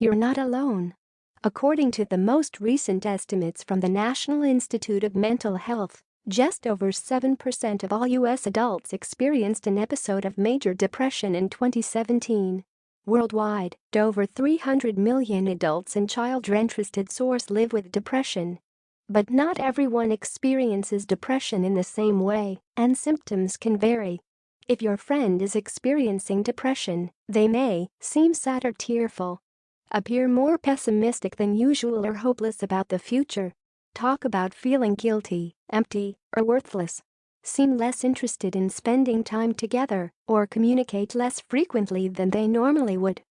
You're not alone. According to the most recent estimates from the National Institute of Mental Health, just over 7% of all U.S. adults experienced an episode of major depression in 2017. Worldwide, over 300 million adults and child-registered source live with depression. But not everyone experiences depression in the same way, and symptoms can vary. If your friend is experiencing depression, they may seem sad or tearful, appear more pessimistic than usual or hopeless about the future, talk about feeling guilty, empty, or worthless, seem less interested in spending time together, or communicate less frequently than they normally would,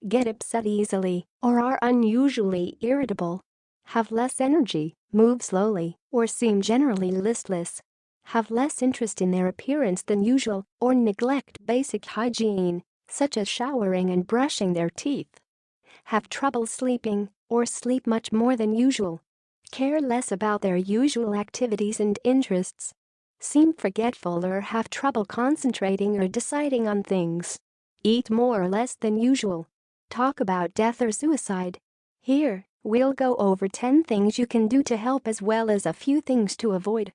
get upset easily, or are unusually irritable, have less energy, move slowly, or seem generally listless, have less interest in their appearance than usual, or neglect basic hygiene, such as showering and brushing their teeth, have trouble sleeping, or sleep much more than usual, care less about their usual activities and interests, seem forgetful or have trouble concentrating or deciding on things, eat more or less than usual, talk about death or suicide. Here, we'll go over 10 things you can do to help as well as a few things to avoid.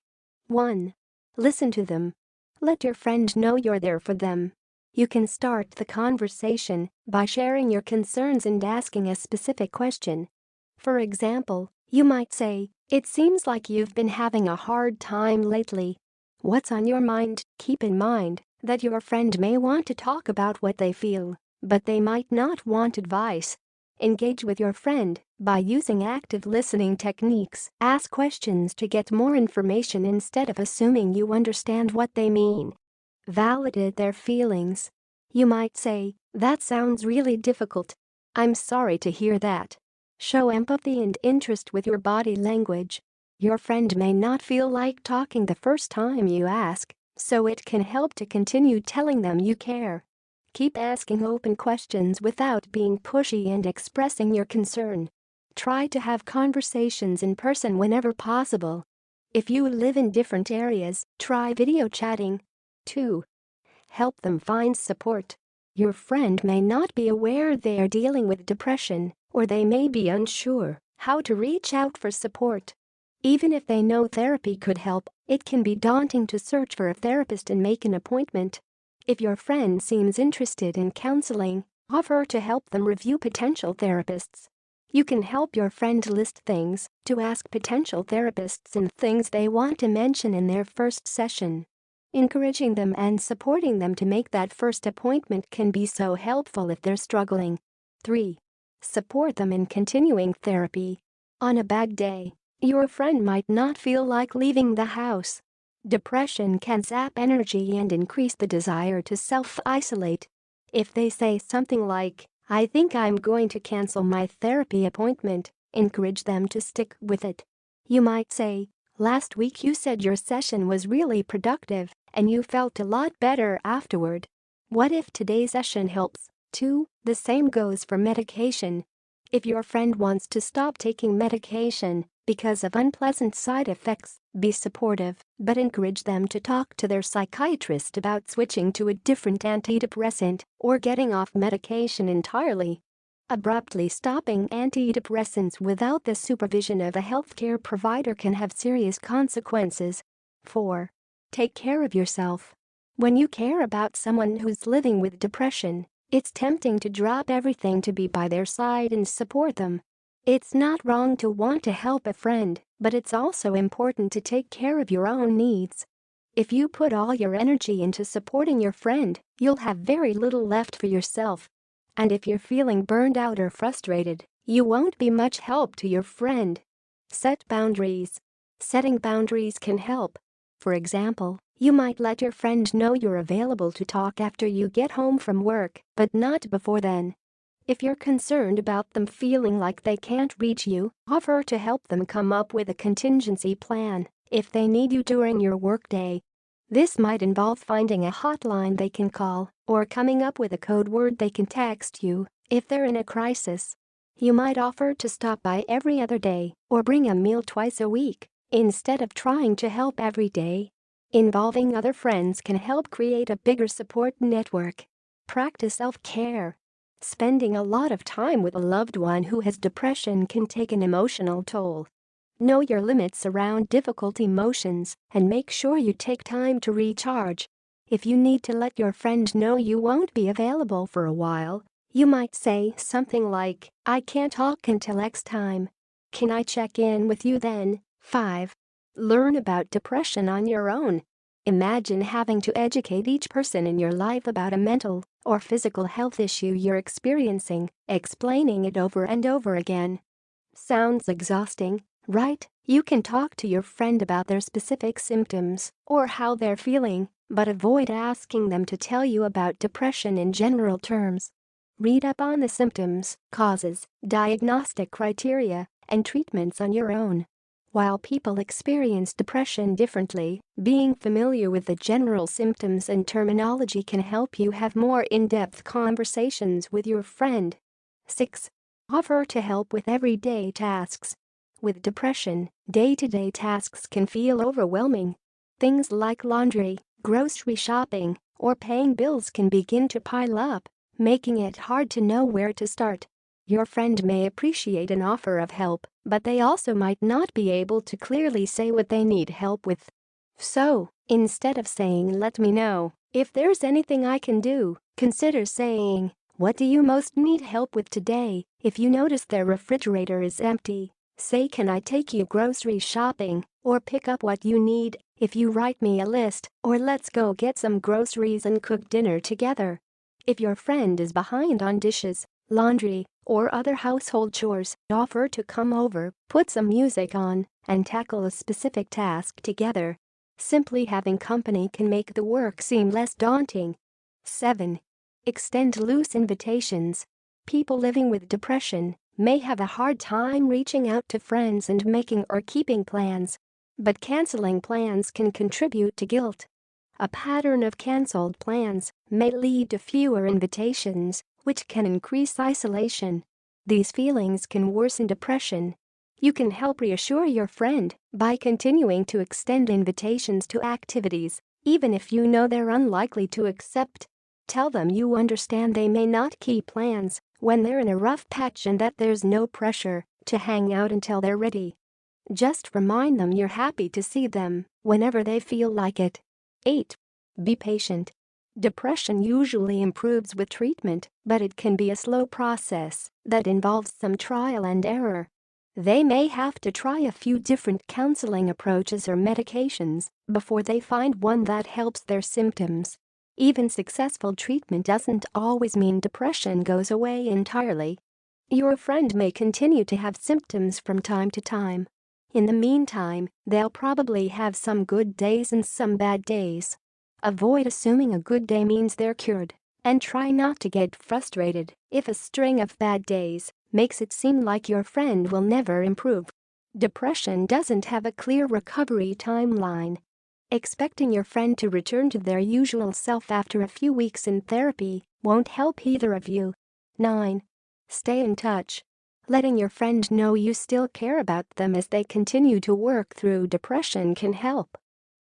1. Listen to them. Let your friend know you're there for them. You can start the conversation by sharing your concerns and asking a specific question. For example, you might say, "It seems like you've been having a hard time lately. What's on your mind?" Keep in mind that your friend may want to talk about what they feel, but they might not want advice. Engage with your friend by using active listening techniques. Ask questions to get more information instead of assuming you understand what they mean. Validate their feelings. You might say, "That sounds really difficult. I'm sorry to hear that." Show empathy and interest with your body language. Your friend may not feel like talking the first time you ask, so it can help to continue telling them you care. Keep asking open questions without being pushy and expressing your concern. Try to have conversations in person whenever possible. If you live in different areas, try video chatting. 2. Help them find support. Your friend may not be aware they are dealing with depression, or they may be unsure how to reach out for support. Even if they know therapy could help, it can be daunting to search for a therapist and make an appointment. If your friend seems interested in counseling, offer to help them review potential therapists. You can help your friend list things to ask potential therapists and things they want to mention in their first session. Encouraging them and supporting them to make that first appointment can be so helpful if they're struggling. 3. Support them in continuing therapy. On a bad day, your friend might not feel like leaving the house. Depression can sap energy and increase the desire to self-isolate. If they say something like, "I think I'm going to cancel my therapy appointment," encourage them to stick with it. You might say, "Last week you said your session was really productive and you felt a lot better afterward. What if today's session helps?" 2. The same goes for medication. If your friend wants to stop taking medication because of unpleasant side effects, be supportive, but encourage them to talk to their psychiatrist about switching to a different antidepressant or getting off medication entirely. Abruptly stopping antidepressants without the supervision of a healthcare provider can have serious consequences. 4. Take care of yourself. When you care about someone who's living with depression, it's tempting to drop everything to be by their side and support them. It's not wrong to want to help a friend, but it's also important to take care of your own needs. If you put all your energy into supporting your friend, you'll have very little left for yourself. And if you're feeling burned out or frustrated, you won't be much help to your friend. Set boundaries. Setting boundaries can help. For example, you might let your friend know you're available to talk after you get home from work, but not before then. If you're concerned about them feeling like they can't reach you, offer to help them come up with a contingency plan if they need you during your workday. This might involve finding a hotline they can call or coming up with a code word they can text you if they're in a crisis. You might offer to stop by every other day or bring a meal twice a week instead of trying to help every day. Involving other friends can help create a bigger support network. Practice self-care. Spending a lot of time with a loved one who has depression can take an emotional toll. Know your limits around difficult emotions and make sure you take time to recharge. If you need to let your friend know you won't be available for a while, you might say something like, "I can't talk until X time. Can I check in with you then?" 5. Learn about depression on your own. Imagine having to educate each person in your life about a mental or physical health issue you're experiencing, explaining it over and over again. Sounds exhausting, right? You can talk to your friend about their specific symptoms or how they're feeling, but avoid asking them to tell you about depression in general terms. Read up on the symptoms, causes, diagnostic criteria, and treatments on your own. While people experience depression differently, being familiar with the general symptoms and terminology can help you have more in-depth conversations with your friend. 6. Offer to help with everyday tasks. With depression, day-to-day tasks can feel overwhelming. Things like laundry, grocery shopping, or paying bills can begin to pile up, making it hard to know where to start. Your friend may appreciate an offer of help, but they also might not be able to clearly say what they need help with. So, instead of saying, "Let me know if there's anything I can do," consider saying, "What do you most need help with today?" If you notice their refrigerator is empty, say, "Can I take you grocery shopping or pick up what you need if you write me a list," or "Let's go get some groceries and cook dinner together." If your friend is behind on dishes, laundry, or other household chores, offer to come over, put some music on, and tackle a specific task together. Simply having company can make the work seem less daunting. 7. Extend loose invitations. People living with depression may have a hard time reaching out to friends and making or keeping plans. But canceling plans can contribute to guilt. A pattern of canceled plans may lead to fewer invitations, which can increase isolation. These feelings can worsen depression. You can help reassure your friend by continuing to extend invitations to activities, even if you know they're unlikely to accept. Tell them you understand they may not keep plans when they're in a rough patch and that there's no pressure to hang out until they're ready. Just remind them you're happy to see them whenever they feel like it. 8. Be patient. Depression usually improves with treatment, but it can be a slow process that involves some trial and error. They may have to try a few different counseling approaches or medications before they find one that helps their symptoms. Even successful treatment doesn't always mean depression goes away entirely. Your friend may continue to have symptoms from time to time. In the meantime, they'll probably have some good days and some bad days. Avoid assuming a good day means they're cured, and try not to get frustrated if a string of bad days makes it seem like your friend will never improve. Depression doesn't have a clear recovery timeline. Expecting your friend to return to their usual self after a few weeks in therapy won't help either of you. 9. Stay in touch. Letting your friend know you still care about them as they continue to work through depression can help.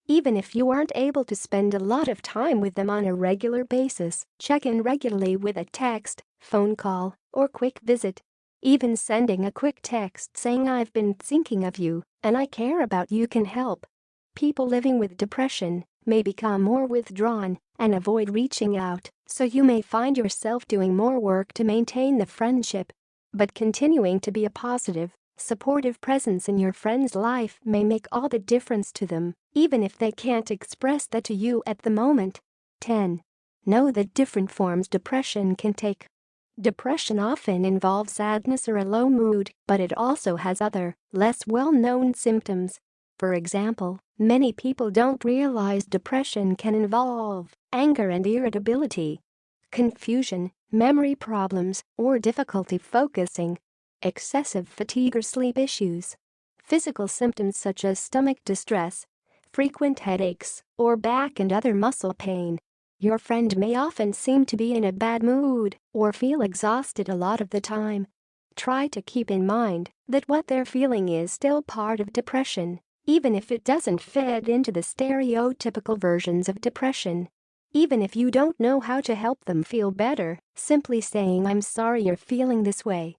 Even if you aren't able to spend a lot of time with them on a regular basis, check in regularly with a text, phone call, or quick visit. Even sending a quick text saying, "I've been thinking of you and I care about you," can help. People living with depression may become more withdrawn and avoid reaching out, so you may find yourself doing more work to maintain the friendship. But continuing to be a positive, supportive presence in your friend's life may make all the difference to them, even if they can't express that to you at the moment. 10. Know the different forms depression can take. Depression often involves sadness or a low mood, but it also has other, less well-known symptoms. For example, many people don't realize depression can involve anger and irritability, confusion, memory problems, or difficulty focusing, excessive fatigue or sleep issues. Physical symptoms such as stomach distress, frequent headaches, or back and other muscle pain. Your friend may often seem to be in a bad mood or feel exhausted a lot of the time. Try to keep in mind that what they're feeling is still part of depression, even if it doesn't fit into the stereotypical versions of depression. Even if you don't know how to help them feel better, simply saying "I'm sorry you're feeling this way.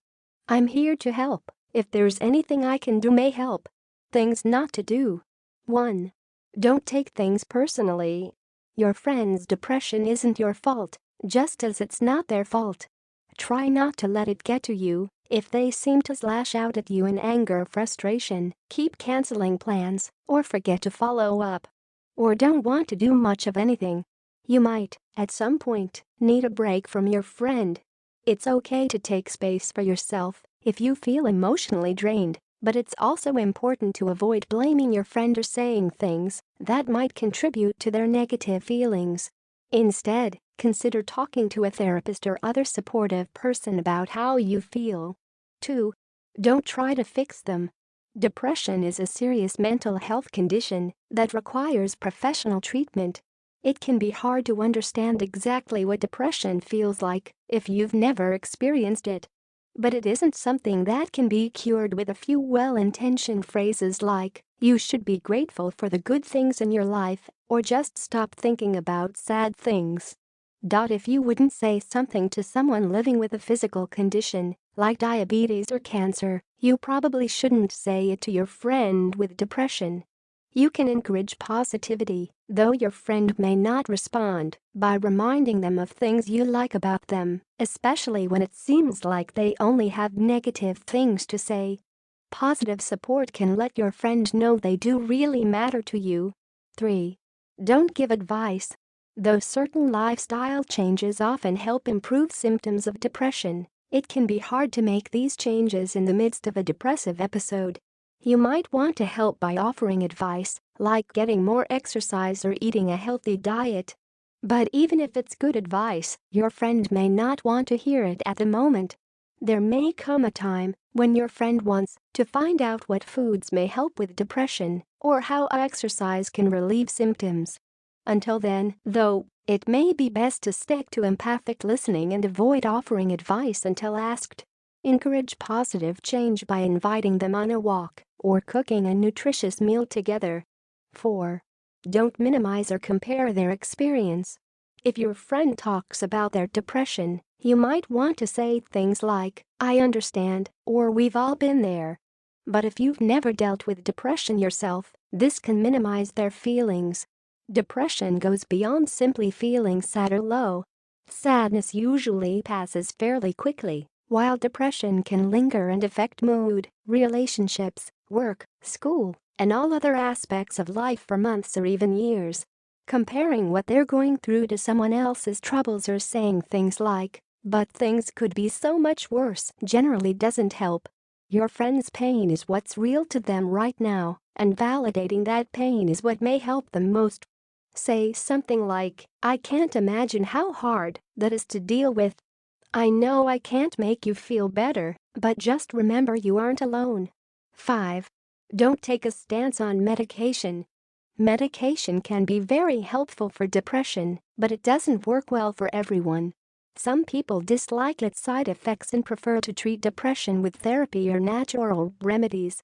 I'm here to help. If there's anything I can do may help." Things not to do. 1. Don't take things personally. Your friend's depression isn't your fault, just as it's not their fault. Try not to let it get to you. If they seem to lash out at you in anger or frustration, keep canceling plans or forget to follow up. Or don't want to do much of anything. You might, at some point, need a break from your friend. It's okay to take space for yourself if you feel emotionally drained, but it's also important to avoid blaming your friend or saying things that might contribute to their negative feelings. Instead, consider talking to a therapist or other supportive person about how you feel. 2. Don't try to fix them. Depression is a serious mental health condition that requires professional treatment. It can be hard to understand exactly what depression feels like if you've never experienced it. But it isn't something that can be cured with a few well-intentioned phrases like, "You should be grateful for the good things in your life," or "just stop thinking about sad things." If you wouldn't say something to someone living with a physical condition, like diabetes or cancer, you probably shouldn't say it to your friend with depression. You can encourage positivity, though your friend may not respond, by reminding them of things you like about them, especially when it seems like they only have negative things to say. Positive support can let your friend know they do really matter to you. 3. Don't give advice. Though certain lifestyle changes often help improve symptoms of depression, it can be hard to make these changes in the midst of a depressive episode. You might want to help by offering advice, like getting more exercise or eating a healthy diet. But even if it's good advice, your friend may not want to hear it at the moment. There may come a time when your friend wants to find out what foods may help with depression or how exercise can relieve symptoms. Until then, though, it may be best to stick to empathic listening and avoid offering advice until asked. Encourage positive change by inviting them on a walk or cooking a nutritious meal together. 4. Don't minimize or compare their experience. If your friend talks about their depression, you might want to say things like, "I understand," or "We've all been there." But if you've never dealt with depression yourself, this can minimize their feelings. Depression goes beyond simply feeling sad or low. Sadness usually passes fairly quickly, while depression can linger and affect mood, relationships, work, school, and all other aspects of life for months or even years. Comparing what they're going through to someone else's troubles or saying things like, "But things could be so much worse," generally doesn't help. Your friend's pain is what's real to them right now, and validating that pain is what may help them most. Say something like, "I can't imagine how hard that is to deal with. I know I can't make you feel better, but just remember you aren't alone." 5. Don't take a stance on medication. Medication can be very helpful for depression, but it doesn't work well for everyone. Some people dislike its side effects and prefer to treat depression with therapy or natural remedies.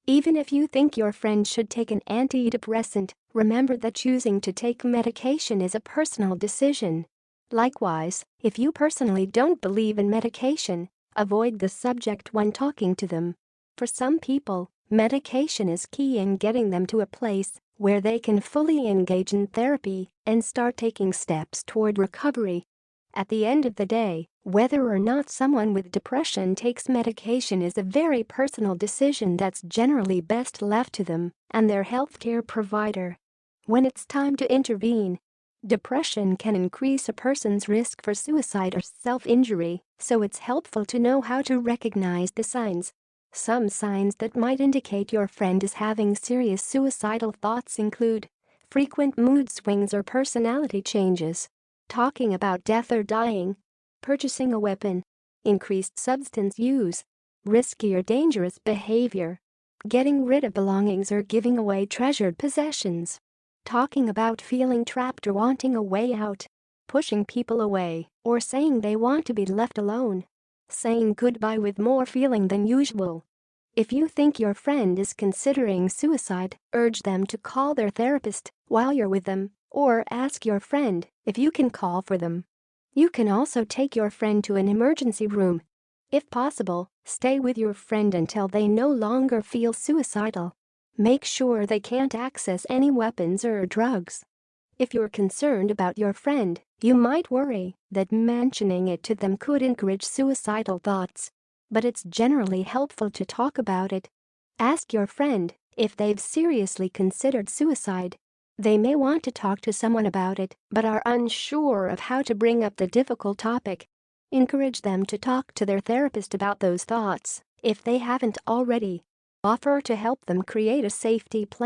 Even if you think your friend should take an antidepressant, remember that choosing to take medication is a personal decision. Likewise, if you personally don't believe in medication, avoid the subject when talking to them. For some people, medication is key in getting them to a place where they can fully engage in therapy and start taking steps toward recovery. At the end of the day, whether or not someone with depression takes medication is a very personal decision that's generally best left to them and their healthcare provider. When it's time to intervene, depression can increase a person's risk for suicide or self-injury, so it's helpful to know how to recognize the signs. Some signs that might indicate your friend is having serious suicidal thoughts include frequent mood swings or personality changes, talking about death or dying, purchasing a weapon, increased substance use, risky or dangerous behavior, getting rid of belongings or giving away treasured possessions, talking about feeling trapped or wanting a way out, pushing people away or saying they want to be left alone, saying goodbye with more feeling than usual. If you think your friend is considering suicide, urge them to call their therapist while you're with them. Or ask your friend if you can call for them. You can also take your friend to an emergency room. If possible, stay with your friend until they no longer feel suicidal. Make sure they can't access any weapons or drugs. If you're concerned about your friend, you might worry that mentioning it to them could encourage suicidal thoughts. But it's generally helpful to talk about it. Ask your friend if they've seriously considered suicide. They may want to talk to someone about it but are unsure of how to bring up the difficult topic. Encourage them to talk to their therapist about those thoughts if they haven't already. Offer to help them create a safety plan.